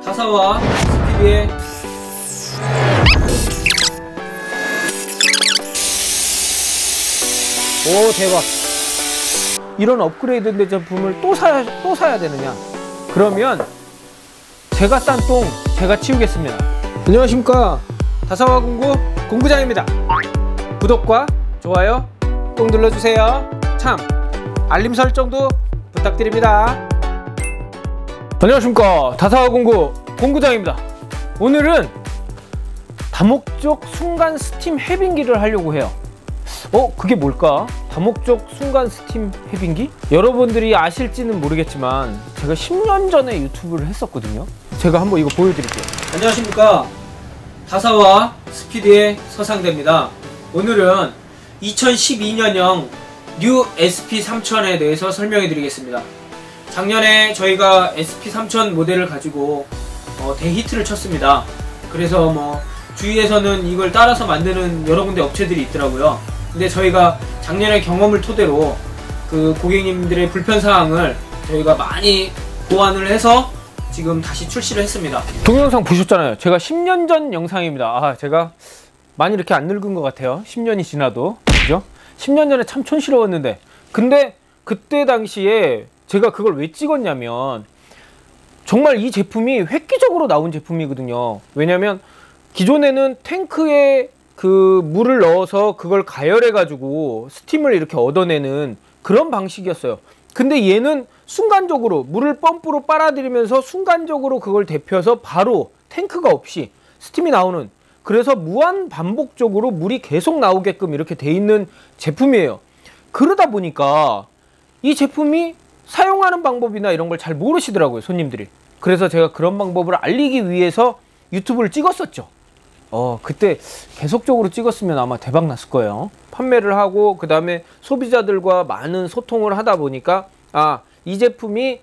다사와 스피드의 오 대박. 이런 업그레이드 제품을 또 사야 되느냐? 그러면 제가 싼 똥 제가 치우겠습니다. 안녕하십니까, 다사와 공구 공구장입니다. 구독과 좋아요 꼭 눌러주세요. 참 알림 설정도 부탁드립니다. 안녕하십니까, 다사와 공구 공구장입니다. 오늘은 다목적 순간 스팀 해빙기를 하려고 해요. 그게 뭘까? 다목적 순간 스팀 해빙기? 여러분들이 아실지는 모르겠지만 제가 10년 전에 유튜브를 했었거든요. 제가 한번 이거 보여드릴게요. 안녕하십니까, 다사와 스피드의 서상대입니다. 오늘은 2012년형 뉴 SP3000에 대해서 설명해 드리겠습니다. 작년에 저희가 SP3000 모델을 가지고 대히트를 쳤습니다. 그래서 주위에서는 이걸 따라서 만드는 여러 군데 업체들이 있더라고요. 근데 저희가 작년의 경험을 토대로 그 고객님들의 불편사항을 저희가 많이 보완을 해서 지금 다시 출시를 했습니다. 동영상 보셨잖아요. 제가 10년 전 영상입니다. 제가 많이 이렇게 안 늙은 것 같아요. 10년이 지나도. 그죠? 10년 전에 참 촌스러웠는데, 근데 그때 당시에 제가 그걸 왜 찍었냐면 정말 이 제품이 획기적으로 나온 제품이거든요. 왜냐면 기존에는 탱크에 그 물을 넣어서 그걸 가열해 가지고 스팀을 이렇게 얻어내는 그런 방식이었어요. 근데 얘는 순간적으로 물을 펌프로 빨아들이면서 순간적으로 그걸 데펴서 바로 탱크가 없이 스팀이 나오는, 그래서 무한 반복적으로 물이 계속 나오게끔 이렇게 돼 있는 제품이에요. 그러다 보니까 이 제품이 사용하는 방법이나 이런 걸 잘 모르시더라고요, 손님들이. 그래서 제가 그런 방법을 알리기 위해서 유튜브를 찍었었죠. 그때 계속적으로 찍었으면 아마 대박 났을 거예요. 판매를 하고 그 다음에 소비자들과 많은 소통을 하다 보니까 이 제품이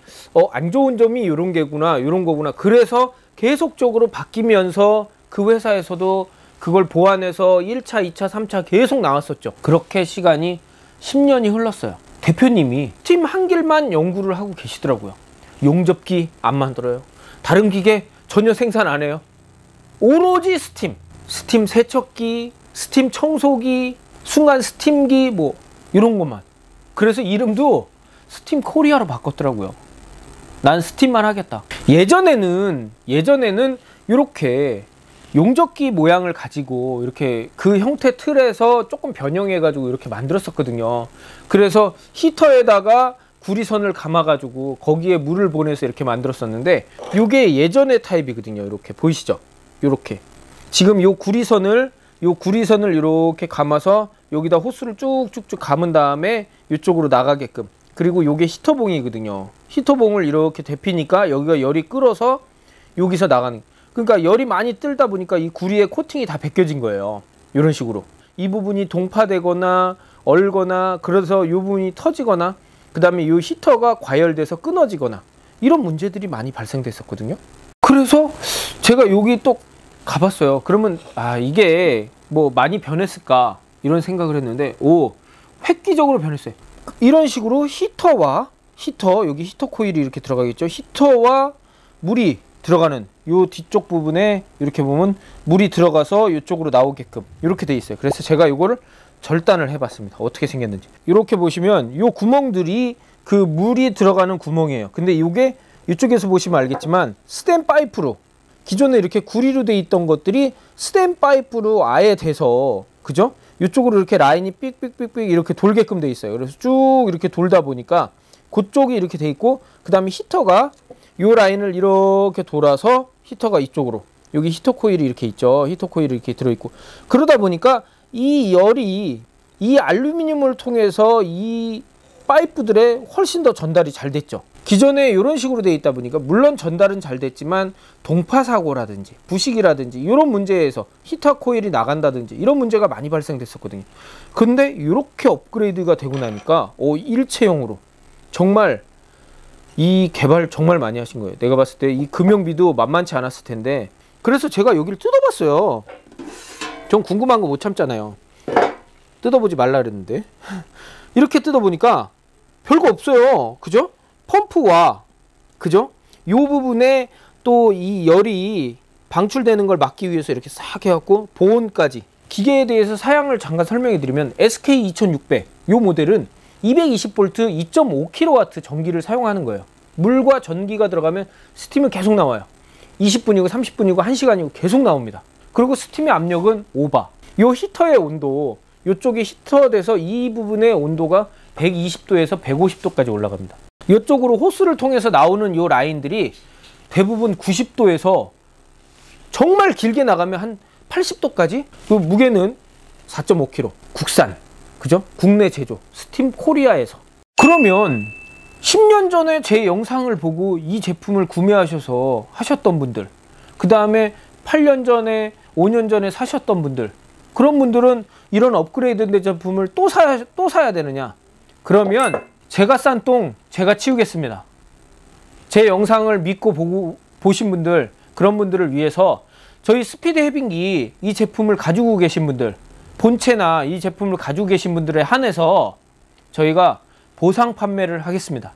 안 좋은 점이 이런 게구나, 이런 거구나. 그래서 계속적으로 바뀌면서 그 회사에서도 그걸 보완해서 1차, 2차, 3차 계속 나왔었죠. 그렇게 시간이 10년이 흘렀어요. 대표님이 스팀 한 길만 연구를 하고 계시더라고요. 용접기 안 만들어요. 다른 기계 전혀 생산 안 해요. 오로지 스팀 세척기, 스팀 청소기, 순간 스팀기 이런 것만. 그래서 이름도 스팀 코리아로 바꿨더라고요. 난 스팀만 하겠다. 예전에는 이렇게 용접기 모양을 가지고 이렇게 그 형태 틀에서 조금 변형해 가지고 이렇게 만들었었거든요. 그래서 히터에다가 구리선을 감아 가지고 거기에 물을 보내서 이렇게 만들었었는데, 이게 예전의 타입이거든요. 이렇게 보이시죠? 요렇게 지금 요 구리선을 이렇게 감아서 여기다 호스를 쭉쭉쭉 감은 다음에 이쪽으로 나가게끔. 그리고 요게 히터봉이거든요. 히터봉을 이렇게 데피니까 여기가 열이 끓어서 여기서 나가는, 그러니까 열이 많이 뜨다 보니까 이 구리에 코팅이 다 벗겨진 거예요. 이런 식으로 이 부분이 동파되거나 얼거나, 그래서 이 부분이 터지거나, 그 다음에 이 히터가 과열돼서 끊어지거나, 이런 문제들이 많이 발생됐었거든요. 그래서 제가 여기 또 가봤어요. 그러면 이게 많이 변했을까 이런 생각을 했는데, 획기적으로 변했어요. 이런 식으로 여기 히터 코일이 이렇게 들어가겠죠. 히터와 물이 들어가는 요 뒤쪽 부분에 이렇게 보면 물이 들어가서 이쪽으로 나오게끔 이렇게 돼 있어요. 그래서 제가 이거를 절단을 해봤습니다. 어떻게 생겼는지. 이렇게 보시면 요 구멍들이 그 물이 들어가는 구멍이에요. 근데 이게 이쪽에서 보시면 알겠지만 스텐 파이프로, 기존에 이렇게 구리로 돼 있던 것들이 스텐 파이프로 아예 돼서, 그죠? 이쪽으로 이렇게 라인이 삑삑삑삑 이렇게 돌게끔 돼 있어요. 그래서 쭉 이렇게 돌다 보니까 그쪽이 이렇게 돼 있고, 그 다음에 히터가 요 라인을 이렇게 돌아서 히터가 이쪽으로, 여기 히터 코일이 이렇게 있죠. 히터 코일이 이렇게 들어있고, 그러다 보니까 이 열이 이 알루미늄을 통해서 이 파이프들에 훨씬 더 전달이 잘 됐죠. 기존에 이런 식으로 되어 있다 보니까 물론 전달은 잘 됐지만 동파 사고라든지 부식이라든지 이런 문제에서 히터 코일이 나간다든지 이런 문제가 많이 발생됐었거든요. 근데 이렇게 업그레이드가 되고 나니까 일체형으로 정말 이 개발 정말 많이 하신 거예요. 내가 봤을 때 이 금형비도 만만치 않았을 텐데, 그래서 제가 여기를 뜯어봤어요. 전 궁금한 거 못 참잖아요. 뜯어보지 말라 그랬는데 이렇게 뜯어보니까 별거 없어요. 그죠? 펌프와, 그죠? 요 부분에 또 이 열이 방출되는 걸 막기 위해서 이렇게 싹 해갖고 보온까지. 기계에 대해서 사양을 잠깐 설명해 드리면 SK2600 이 모델은 220V 2.5kW 전기를 사용하는 거예요. 물과 전기가 들어가면 스팀은 계속 나와요. 20분이고 30분이고 1시간이고 계속 나옵니다. 그리고 스팀의 압력은 5바. 이 히터의 온도, 이쪽이 히터돼서 이 부분의 온도가 120도에서 150도까지 올라갑니다. 이쪽으로 호스를 통해서 나오는 이 라인들이 대부분 90도에서 정말 길게 나가면 한 80도까지. 그 무게는 4.5kg. 국산. 그죠? 국내 제조. 스팀 코리아에서. 그러면 10년 전에 제 영상을 보고 이 제품을 구매하셔서 하셨던 분들, 그 다음에 8년 전에 5년 전에 사셨던 분들, 그런 분들은 이런 업그레이드된 제품을 또 사야 되느냐? 그러면 제가 싼 똥 제가 치우겠습니다. 제 영상을 믿고 보신 분들, 그런 분들을 위해서 저희 스피드 해빙기 이 제품을 가지고 계신 분들, 본체나 이 제품을 가지고 계신 분들에 한해서 저희가 보상 판매를 하겠습니다.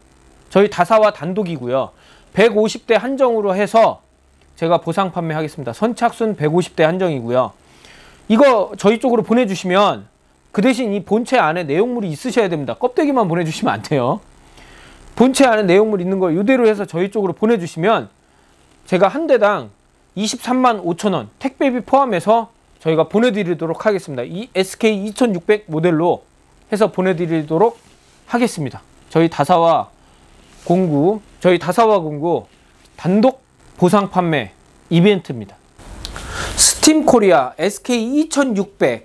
저희 다사와 단독이고요. 150대 한정으로 해서 제가 보상 판매하겠습니다. 선착순 150대 한정이고요. 이거 저희 쪽으로 보내주시면 그 대신 이 본체 안에 내용물이 있으셔야 됩니다. 껍데기만 보내주시면 안 돼요. 본체 안에 내용물 있는 걸 이대로 해서 저희 쪽으로 보내주시면 제가 한 대당 23만 5천원 택배비 포함해서 저희가 보내드리도록 하겠습니다. 이 SK2600 모델로 해서 보내드리도록 하겠습니다. 저희 다사와 공구 단독 보상 판매 이벤트입니다. 스팀 코리아 SK2600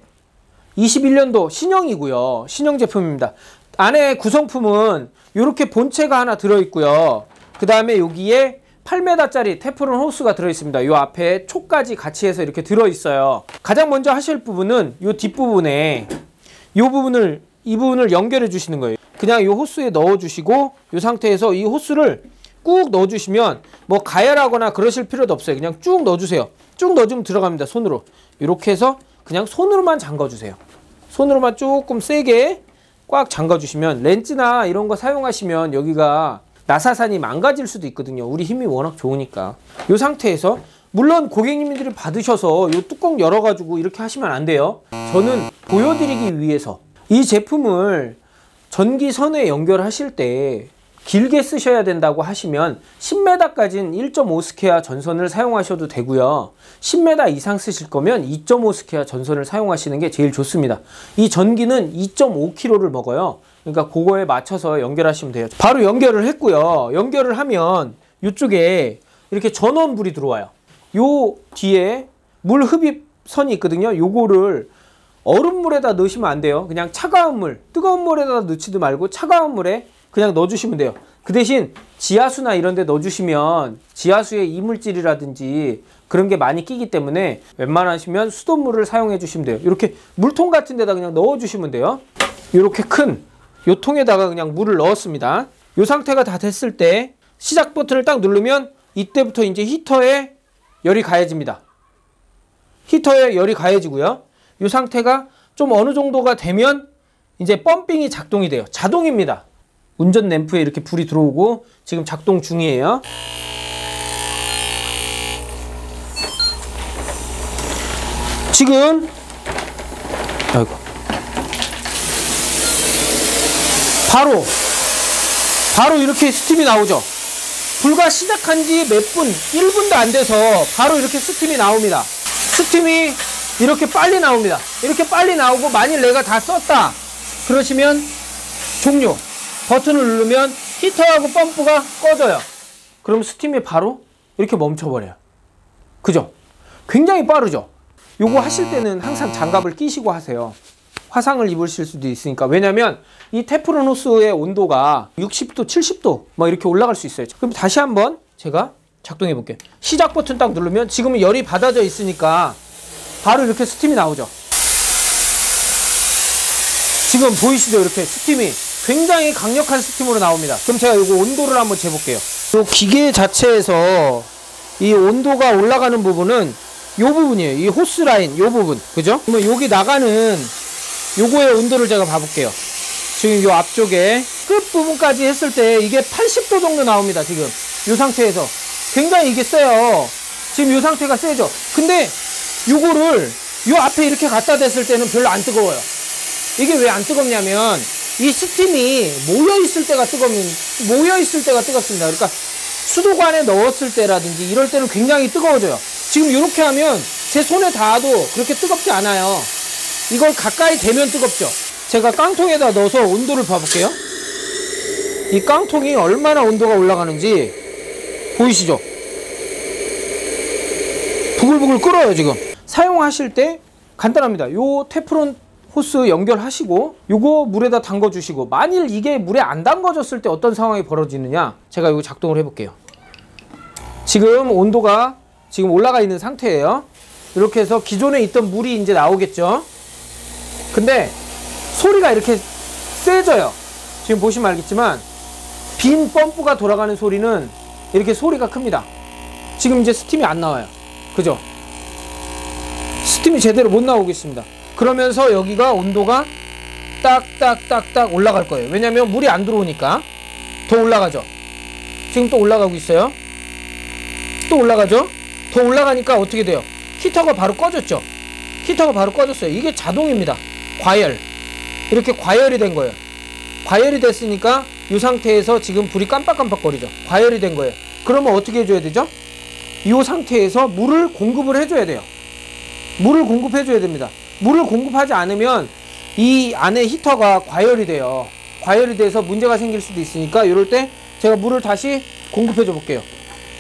21년도 신형이고요. 신형 제품입니다. 안에 구성품은 이렇게 본체가 하나 들어있고요. 그 다음에 여기에 8m짜리 테프론 호스가 들어있습니다. 이 앞에 촉까지 같이 해서 이렇게 들어있어요. 가장 먼저 하실 부분은 이 뒷부분에 이 부분을 연결해 주시는 거예요. 그냥 이 호스에 넣어 주시고 이 상태에서 이 호스를 꾹 넣어 주시면 뭐 가열하거나 그러실 필요도 없어요. 그냥 쭉 넣어 주세요. 쭉 넣어주면 들어갑니다. 손으로 이렇게 해서 그냥 손으로만 잠가 주세요. 손으로만 조금 세게 꽉 잠가 주시면, 렌즈나 이런 거 사용하시면 여기가 나사산이 망가질 수도 있거든요. 우리 힘이 워낙 좋으니까. 이 상태에서, 물론 고객님들이 받으셔서 이 뚜껑 열어가지고 이렇게 하시면 안 돼요. 저는 보여드리기 위해서 이 제품을 전기선에 연결하실 때 길게 쓰셔야 된다고 하시면 10m까지는 1.5스퀘어 전선을 사용하셔도 되고요. 10m 이상 쓰실 거면 2.5스퀘어 전선을 사용하시는 게 제일 좋습니다. 이 전기는 2.5kg를 먹어요. 그러니까 그거에 맞춰서 연결하시면 돼요. 바로 연결을 했고요. 연결을 하면 이쪽에 이렇게 전원불이 들어와요. 요 뒤에 물 흡입선이 있거든요. 요거를 얼음물에다 넣으시면 안 돼요. 그냥 차가운 물, 뜨거운 물에다 넣지도 말고 차가운 물에 그냥 넣어주시면 돼요. 그 대신 지하수나 이런 데 넣어주시면 지하수에 이물질이라든지 그런 게 많이 끼기 때문에 웬만하시면 수돗물을 사용해 주시면 돼요. 이렇게 물통 같은 데다 그냥 넣어주시면 돼요. 이렇게 큰 요 통에다가 그냥 물을 넣었습니다. 요 상태가 다 됐을 때 시작 버튼을 딱 누르면 이때부터 이제 히터에 열이 가해집니다. 히터에 열이 가해지고요. 요 상태가 좀 어느 정도가 되면 이제 펌핑이 작동이 돼요. 자동입니다. 운전 램프에 이렇게 불이 들어오고 지금 작동 중이에요. 지금 바로 이렇게 스팀이 나오죠. 불과 시작한 지 몇 분, 1분도 안 돼서 바로 이렇게 스팀이 나옵니다. 스팀이 이렇게 빨리 나옵니다. 이렇게 빨리 나오고, 만일 내가 다 썼다 그러시면 종료 버튼을 누르면 히터하고 펌프가 꺼져요. 그럼 스팀이 바로 이렇게 멈춰버려요. 그죠? 굉장히 빠르죠? 요거 하실 때는 항상 장갑을 끼시고 하세요. 화상을 입으실 수도 있으니까. 왜냐면 이 테프론 호스의 온도가 60도, 70도 막 이렇게 올라갈 수 있어요. 그럼 다시 한번 제가 작동해 볼게요. 시작 버튼 딱 누르면 지금은 열이 받아져 있으니까 바로 이렇게 스팀이 나오죠. 지금 보이시죠? 이렇게 스팀이 굉장히 강력한 스팀으로 나옵니다. 그럼 제가 이거 온도를 한번 재볼게요. 이 기계 자체에서 이 온도가 올라가는 부분은 이 부분이에요. 이 호스 라인 이 부분, 그죠? 그러면 여기 나가는 요거의 온도를 제가 봐볼게요. 지금 요 앞쪽에 끝 부분까지 했을 때 이게 80도 정도 나옵니다. 지금 이 상태에서 굉장히 이게 세요. 지금 이 상태가 세죠. 근데 요거를 요 앞에 이렇게 갖다 댔을 때는 별로 안 뜨거워요. 이게 왜 안 뜨겁냐면 이 스팀이 모여있을 때가 뜨겁습니다. 그러니까 수도관에 넣었을 때라든지 이럴 때는 굉장히 뜨거워져요. 지금 이렇게 하면 제 손에 닿아도 그렇게 뜨겁지 않아요. 이걸 가까이 대면 뜨겁죠. 제가 깡통에다 넣어서 온도를 봐볼게요. 이 깡통이 얼마나 온도가 올라가는지 보이시죠? 부글부글 끓어요. 지금 사용하실 때 간단합니다. 요 테프론 호스 연결하시고 요거 물에다 담궈 주시고, 만일 이게 물에 안 담궈졌을 때 어떤 상황이 벌어지느냐, 제가 이거 작동을 해 볼게요. 지금 온도가 지금 올라가 있는 상태예요. 이렇게 해서 기존에 있던 물이 이제 나오겠죠. 근데 소리가 이렇게 세져요. 지금 보시면 알겠지만 빈 펌프가 돌아가는 소리는 이렇게 소리가 큽니다. 지금 이제 스팀이 안 나와요. 그죠? 스팀이 제대로 못 나오고 있습니다. 그러면서 여기가 온도가 딱딱딱딱 올라갈 거예요. 왜냐면 물이 안 들어오니까. 더 올라가죠. 지금 또 올라가고 있어요. 또 올라가죠. 더 올라가니까 어떻게 돼요? 히터가 바로 꺼졌죠. 히터가 바로 꺼졌어요. 이게 자동입니다. 과열. 이렇게 과열이 된 거예요. 과열이 됐으니까 이 상태에서 지금 불이 깜빡깜빡거리죠. 과열이 된 거예요. 그러면 어떻게 해줘야 되죠? 이 상태에서 물을 공급을 해줘야 돼요. 물을 공급해줘야 됩니다. 물을 공급하지 않으면 이 안에 히터가 과열이 돼요. 과열이 돼서 문제가 생길 수도 있으니까 이럴 때 제가 물을 다시 공급해줘 볼게요.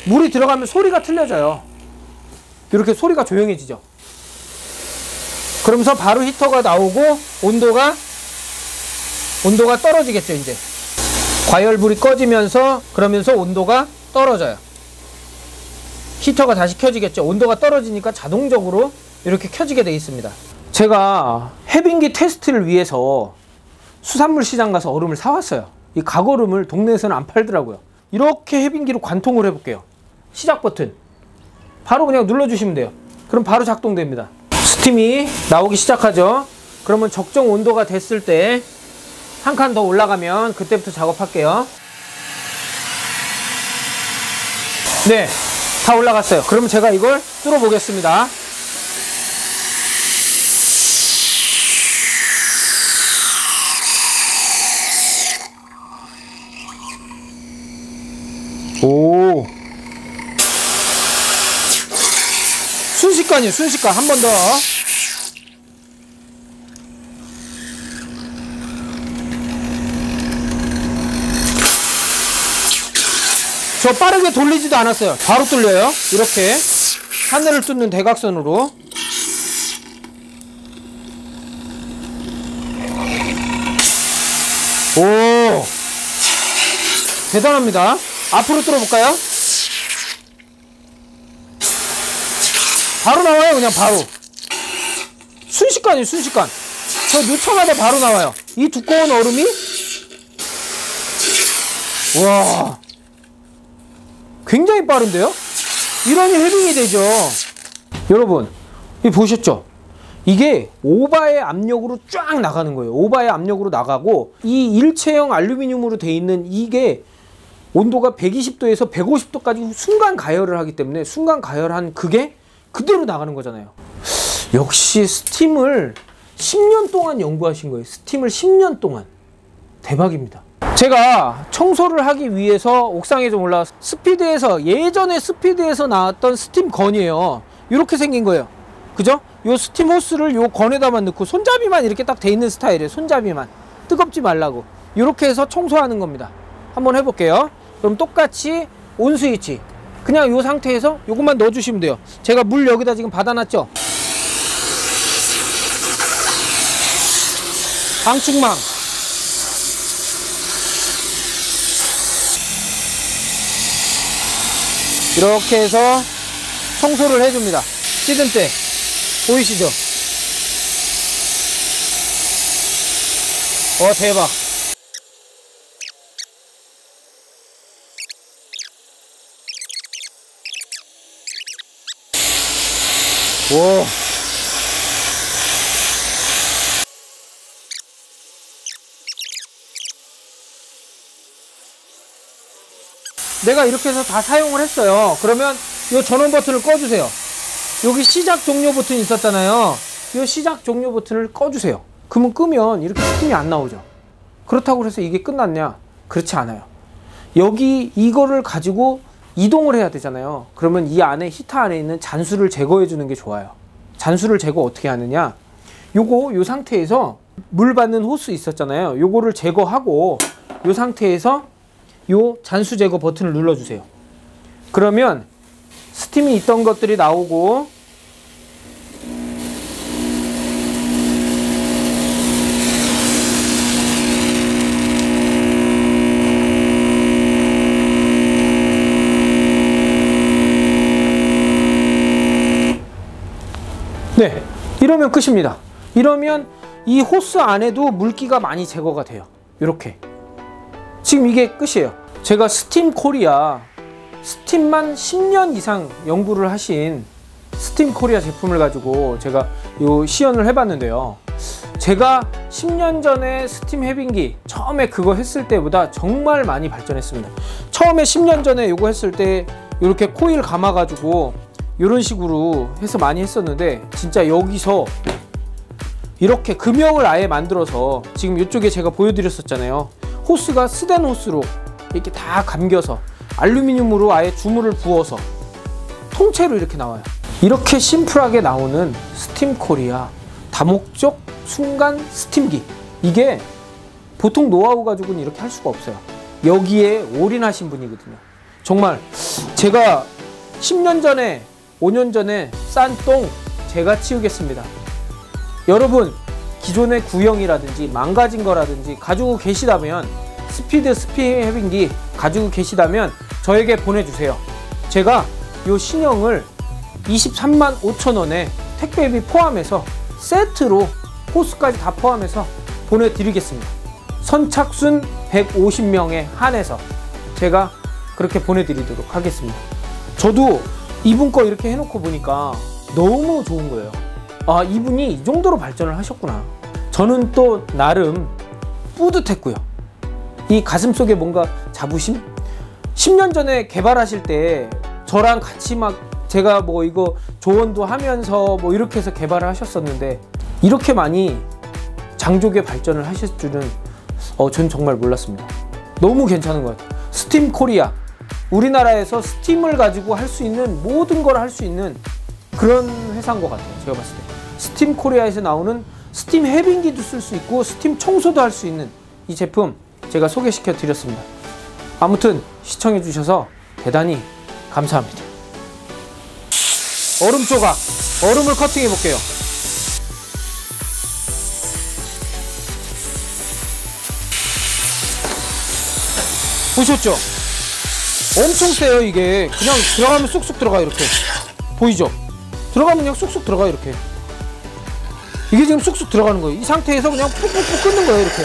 물이 들어가면 소리가 틀려져요. 이렇게 소리가 조용해지죠. 그러면서 바로 히터가 나오고 온도가 떨어지겠죠. 이제 과열불이 꺼지면서 그러면서 온도가 떨어져요. 히터가 다시 켜지겠죠. 온도가 떨어지니까 자동적으로 이렇게 켜지게 되어 있습니다. 제가 해빙기 테스트를 위해서 수산물 시장 가서 얼음을 사왔어요. 이 각얼음을 동네에서는 안 팔더라고요. 이렇게 해빙기로 관통을 해볼게요. 시작 버튼 바로 그냥 눌러주시면 돼요. 그럼 바로 작동됩니다. 스팀이 나오기 시작하죠. 그러면 적정 온도가 됐을 때 한 칸 더 올라가면 그때부터 작업할게요. 네, 다 올라갔어요. 그러면 제가 이걸 뚫어 보겠습니다. 오, 순식간이에요. 순식간. 한 번 더. 저 빠르게 돌리지도 않았어요. 바로 뚫려요. 이렇게 하늘을 뚫는 대각선으로. 오, 대단합니다. 앞으로 뚫어볼까요? 바로 나와요. 그냥 바로. 순식간이에요. 순식간. 저 넣자마자 바로 나와요. 이 두꺼운 얼음이. 와, 굉장히 빠른데요? 이러니 해빙이 되죠. 여러분, 이 보셨죠? 이게 오바의 압력으로 쫙 나가는 거예요. 오바의 압력으로 나가고, 이 일체형 알루미늄으로 되어 있는 이게 온도가 120도에서 150도까지 순간 가열을 하기 때문에 순간 가열한 그게 그대로 나가는 거잖아요. 역시 스팀을 10년 동안 연구하신 거예요. 스팀을 10년 동안. 대박입니다. 제가 청소를 하기 위해서 옥상에 좀 올라와서 스피드에서, 예전에 스피드에서 나왔던 스팀 건이에요. 이렇게 생긴 거예요. 그죠? 요 스팀 호스를 요 건에다만 넣고 손잡이만 이렇게 딱 돼 있는 스타일이에요. 손잡이만. 뜨겁지 말라고. 이렇게 해서 청소하는 겁니다. 한번 해볼게요. 그럼 똑같이 온 스위치. 그냥 요 상태에서 요것만 넣어주시면 돼요. 제가 물 여기다 지금 받아놨죠? 방충망. 이렇게 해서 청소를 해줍니다. 시든 때 보이시죠? 대박. 오. 내가 이렇게 해서 다 사용을 했어요. 그러면 이 전원 버튼을 꺼주세요. 여기 시작 종료 버튼이 있었잖아요. 이 시작 종료 버튼을 꺼주세요. 그러면 끄면 이렇게 스팀이 안 나오죠. 그렇다고 해서 이게 끝났냐? 그렇지 않아요. 여기 이거를 가지고 이동을 해야 되잖아요. 그러면 이 안에 히터 안에 있는 잔수를 제거해 주는 게 좋아요. 잔수를 제거 어떻게 하느냐? 요 상태에서 물 받는 호스 있었잖아요. 요거를 제거하고 요 상태에서 요 잔수 제거 버튼을 눌러주세요. 그러면 스팀이 있던 것들이 나오고 네, 이러면 끝입니다. 이러면 이 호스 안에도 물기가 많이 제거가 돼요. 이렇게 지금 이게 끝이에요. 제가 스팀 코리아, 스팀만 10년 이상 연구를 하신 스팀 코리아 제품을 가지고 제가 요 시연을 해봤는데요. 제가 10년 전에 스팀 해빙기 처음에 그거 했을 때보다 정말 많이 발전했습니다. 처음에 10년 전에 요거 했을 때 이렇게 코일 감아 가지고 이런 식으로 해서 많이 했었는데, 진짜 여기서 이렇게 금형을 아예 만들어서 지금 이쪽에 제가 보여드렸었잖아요. 호스가 스댄 호스로 이렇게 다 감겨서 알루미늄으로 아예 주물을 부어서 통째로 이렇게 나와요. 이렇게 심플하게 나오는 스팀 코리아 다목적 순간 스팀기, 이게 보통 노하우 가지고는 이렇게 할 수가 없어요. 여기에 올인하신 분이거든요. 정말 제가 10년 전에 5년 전에 싼 똥 제가 치우겠습니다. 여러분 기존의 구형이라든지 망가진 거라든지 가지고 계시다면, 스피드 스팀 해빙기 가지고 계시다면 저에게 보내주세요. 제가 요 신형을 23만 5천 원에 택배비 포함해서 세트로 호스까지 다 포함해서 보내드리겠습니다. 선착순 150명에 한해서 제가 그렇게 보내드리도록 하겠습니다. 저도 이분 거 이렇게 해놓고 보니까 너무 좋은 거예요. 아, 이분이 이 정도로 발전을 하셨구나. 저는 또 나름 뿌듯했고요. 이 가슴속에 뭔가 자부심? 10년 전에 개발하실 때 저랑 같이 막 제가 뭐 이거 조언도 하면서 뭐 이렇게 해서 개발을 하셨었는데, 이렇게 많이 장족의 발전을 하실 줄은 전 정말 몰랐습니다. 너무 괜찮은 것 같아요. 스팀 코리아, 우리나라에서 스팀을 가지고 할 수 있는 모든 걸 할 수 있는 그런 회사인 것 같아요. 제가 봤을 때 스팀 코리아에서 나오는 스팀 해빙기도 쓸 수 있고 스팀 청소도 할 수 있는 이 제품 제가 소개시켜 드렸습니다. 아무튼 시청해 주셔서 대단히 감사합니다. 얼음 조각, 얼음을 커팅해 볼게요. 보셨죠? 엄청 세요. 이게 그냥 들어가면 쑥쑥 들어가. 이렇게 보이죠? 들어가면 그냥 쑥쑥 들어가. 이렇게 이게 지금 쑥쑥 들어가는 거예요. 이 상태에서 그냥 푹푹푹 끓는 거예요. 이렇게